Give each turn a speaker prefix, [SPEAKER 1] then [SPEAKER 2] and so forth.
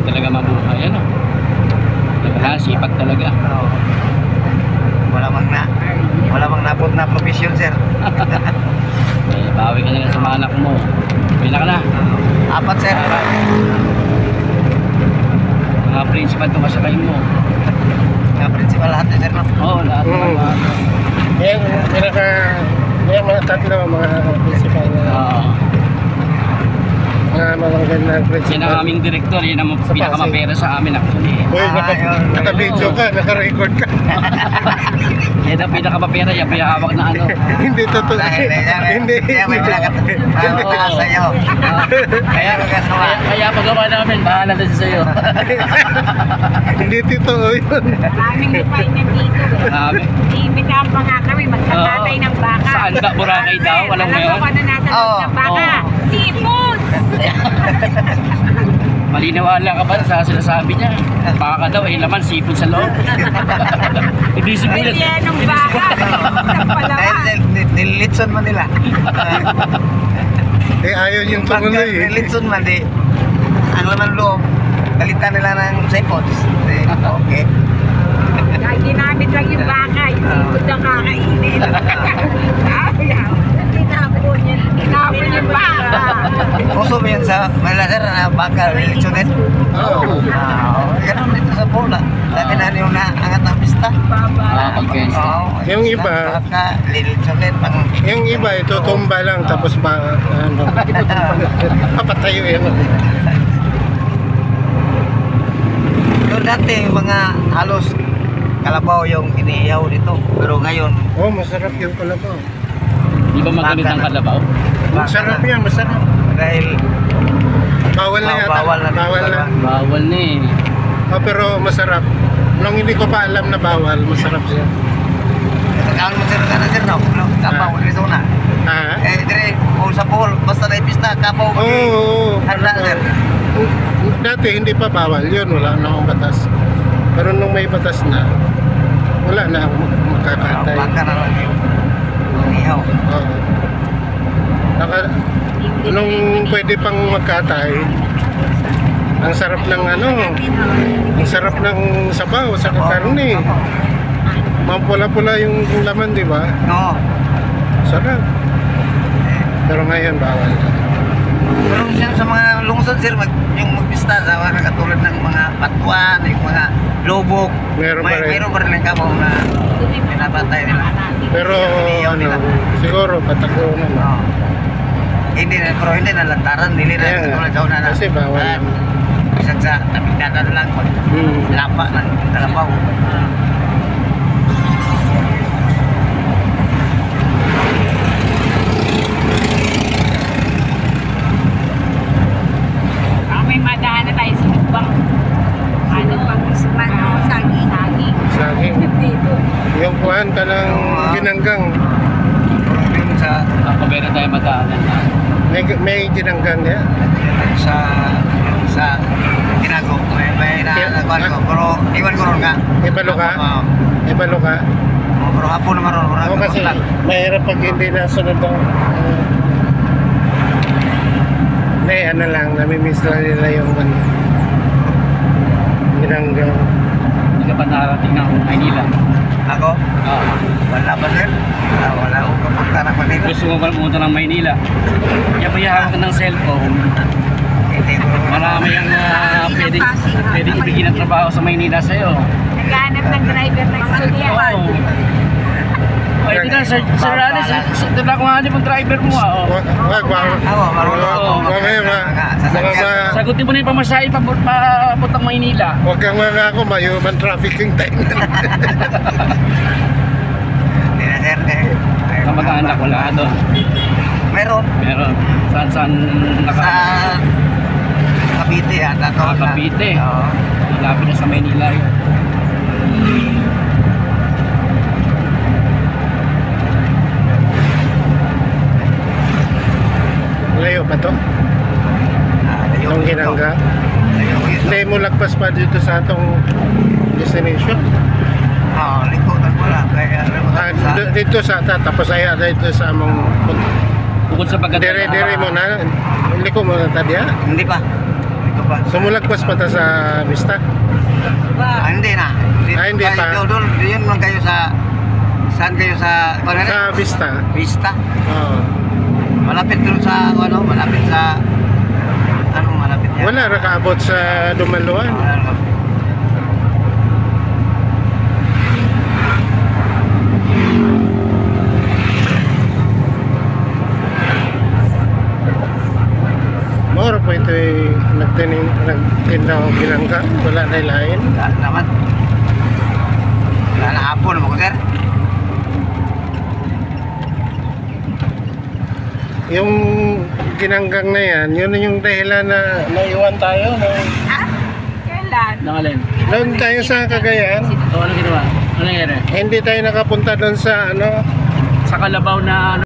[SPEAKER 1] Ganyan talaga mabuhay, ano? Sipag talaga.
[SPEAKER 2] Oo. Wala mang napot na profesyon, sir.
[SPEAKER 1] Bawi ka na lang sa mga anak mo. Pila ka na.
[SPEAKER 2] 4, sir.
[SPEAKER 1] Mga principal ito kasakay mo.
[SPEAKER 2] Mga principal lahat, sir, no?
[SPEAKER 1] Oo, lahat ng mga...
[SPEAKER 3] Yung mga tatlo, mga principal na mga gandang principal.
[SPEAKER 1] Yan ang aming direktor, yan ang pinakamapera sa amin actually.
[SPEAKER 3] Uy, naka-video ka, naka-record ka.
[SPEAKER 1] Yan ang pinakamapera, yan pinahawak na ano.
[SPEAKER 3] Hindi totoo. Hindi.
[SPEAKER 2] May mga sa'yo.
[SPEAKER 1] Kaya pagawa namin, bahala na siya sa'yo.
[SPEAKER 3] Hindi totoo yun.
[SPEAKER 4] Maraming refinement dito.
[SPEAKER 1] Grabe.
[SPEAKER 4] Iimbitahan pa nga kami, magkakatay ng baka.
[SPEAKER 1] Saan ba? Boracay daw? Walang
[SPEAKER 4] Alam
[SPEAKER 1] ngayon?
[SPEAKER 4] mo kung ano nasa loob ng baka? Seafood!
[SPEAKER 1] Maliniwala ka ba sa sinasabi niya? Baka daw, laman, seafood sa loob. Hindi simulat.
[SPEAKER 4] Yan ang baka.
[SPEAKER 2] Dahil nililitson man nila.
[SPEAKER 3] Ayaw yung
[SPEAKER 2] Pagka
[SPEAKER 3] tumuloy eh.
[SPEAKER 2] nililitson man, di ang laman loob, kalitan nila ng seafood. Okay.
[SPEAKER 4] Kahit ginamit lang yung baka, yung seafood ang kakainin. Tinapon yung baka.
[SPEAKER 2] Puso mo yan sa Manila, sir, na baka nilitsonin?
[SPEAKER 3] Oo.
[SPEAKER 2] Ganun dito sa Pula. Dati na yung naangat ng pista.
[SPEAKER 1] Okay.
[SPEAKER 3] Yung iba-
[SPEAKER 2] Baka nilitsonin.
[SPEAKER 3] Yung iba, itutumba lang tapos papatayo yan.
[SPEAKER 2] Doon dati yung mga halos kalabaw yung iniihaw dito. Pero ngayon,
[SPEAKER 3] Oh, masarap yung kalabaw.
[SPEAKER 1] Di ba magalit ang kalabaw?
[SPEAKER 3] Masarap yan, masarap.
[SPEAKER 2] dahil
[SPEAKER 3] Bawal na yata.
[SPEAKER 2] bawal na.
[SPEAKER 3] Bawal na.
[SPEAKER 1] Bawal na eh.
[SPEAKER 3] Oh, pero masarap. Nung hindi ko pa alam na bawal, masarap siya.
[SPEAKER 2] Ang mo sir kana sir no, kapaw ni zona.
[SPEAKER 3] Ha?
[SPEAKER 2] Dire all sa pool basta na pista kapaw.
[SPEAKER 3] Oo.
[SPEAKER 2] Handa sir.
[SPEAKER 3] Dati hindi pa bawal yun, wala na akong batas. Pero nung may batas na, wala na akong makakatay.
[SPEAKER 2] Baka na lang yun. Ihaw.
[SPEAKER 3] Oo. Nung pwede pang magkatay, ang sarap ng ano, ang sarap ng sabaw sa karne. Mampula-pula yung laman, di ba?
[SPEAKER 2] No.
[SPEAKER 3] Sarap. Pero ngayon, bawal.
[SPEAKER 2] Pero sa mga lungsod sir, yung magpista sa mga katulad ng mga patuan, yung mga lubog,
[SPEAKER 3] Meron pa rin.
[SPEAKER 2] mayroon pa rin kamo na pinapatay nila.
[SPEAKER 3] Pero ano, siguro patakunan.
[SPEAKER 2] No. Hindi na, pero hindi na lantaran, hindi na
[SPEAKER 3] Yeah.
[SPEAKER 2] katulad sa una na.
[SPEAKER 3] Kasi bawal.
[SPEAKER 2] Isang sa tapigdanan lang, lapa ng kalabaw.
[SPEAKER 4] May madaan na tayo sa lubang. Ano pang saging.
[SPEAKER 3] Saging.
[SPEAKER 4] Dito.
[SPEAKER 3] Yung kuhan ka ng ginanggang.
[SPEAKER 2] Yung sa
[SPEAKER 1] Pabera tayo madaanan na.
[SPEAKER 3] May ginanggang niya.
[SPEAKER 2] sa tinago may nakuha ko pero iwan ko ron ka
[SPEAKER 3] Ibalo ka? Ibalo ka?
[SPEAKER 2] pero hapon naman ron
[SPEAKER 3] Ako kasi mahirap pag hindi nasunod ang ano lang, namimiss lang nila yung ginanggang.
[SPEAKER 1] Hindi ka pa nakarating ng Maynila.
[SPEAKER 2] ako
[SPEAKER 1] Oo.
[SPEAKER 2] wala ba sir wala akong kapunta ng Manila
[SPEAKER 1] Gusto mo ba pumunta ng Maynila? Yamayahawak ka ng cellphone.
[SPEAKER 2] hindi ko
[SPEAKER 1] Marami ang pwedeng ibigin ng trabaho sa Maynila sa'yo.
[SPEAKER 4] Naghanap ng driver ng sasakyan.
[SPEAKER 1] Oo. Ay, di na, Sir Raleigh, doon ako nga yung driver mo ah.
[SPEAKER 3] Wag,
[SPEAKER 2] ako marunong ako
[SPEAKER 1] Sagutin mo na yung pamasahe papuntang Maynila.
[SPEAKER 3] Huwag kang mga ako, may human trafficking tayo.
[SPEAKER 2] hindi na sir
[SPEAKER 1] Kamag-anak wala doon.
[SPEAKER 2] meron
[SPEAKER 1] Pero saan
[SPEAKER 2] sa Cavite at ako
[SPEAKER 1] Cavite.
[SPEAKER 2] oo
[SPEAKER 1] Malapit na sa Maynila yun.
[SPEAKER 3] Layo pa to? Yung ginanggang? Hindi mo lagpas pa dito sa atong destination.
[SPEAKER 2] likotan ko lang kaya
[SPEAKER 3] Dito sa tapos ay dito sa among
[SPEAKER 1] Bukod sa pagkatala.
[SPEAKER 3] dire mo na liko mo na tadya.
[SPEAKER 2] hindi pa ito pa ba?
[SPEAKER 3] Sumulagpas pa ta sa Vista.
[SPEAKER 2] Hindi na.
[SPEAKER 3] Hindi pa.
[SPEAKER 2] Doon, yun man kayo sa... Saan kayo sa...
[SPEAKER 3] Sa Vista.
[SPEAKER 2] Vista.
[SPEAKER 3] Oo.
[SPEAKER 2] Malapit doon sa... Ano, malapit sa... Anong malapit yan?
[SPEAKER 3] Wala rakaabot sa Dumaluan. Moro po ito nagtinda o bilangga. Wala na ilain.
[SPEAKER 2] Naman. Wala na hapon mo ko, sir.
[SPEAKER 3] Yung ginanggang na yan, yun yung dahilan na naiwan tayo.
[SPEAKER 4] Ha? Kailan?
[SPEAKER 1] Nangalin.
[SPEAKER 3] Doon tayo sa Cagayan.
[SPEAKER 1] So, ano ginawa? Ano nangyari?
[SPEAKER 3] Hindi tayo nakapunta doon sa ano.
[SPEAKER 1] Sa Kalabaw na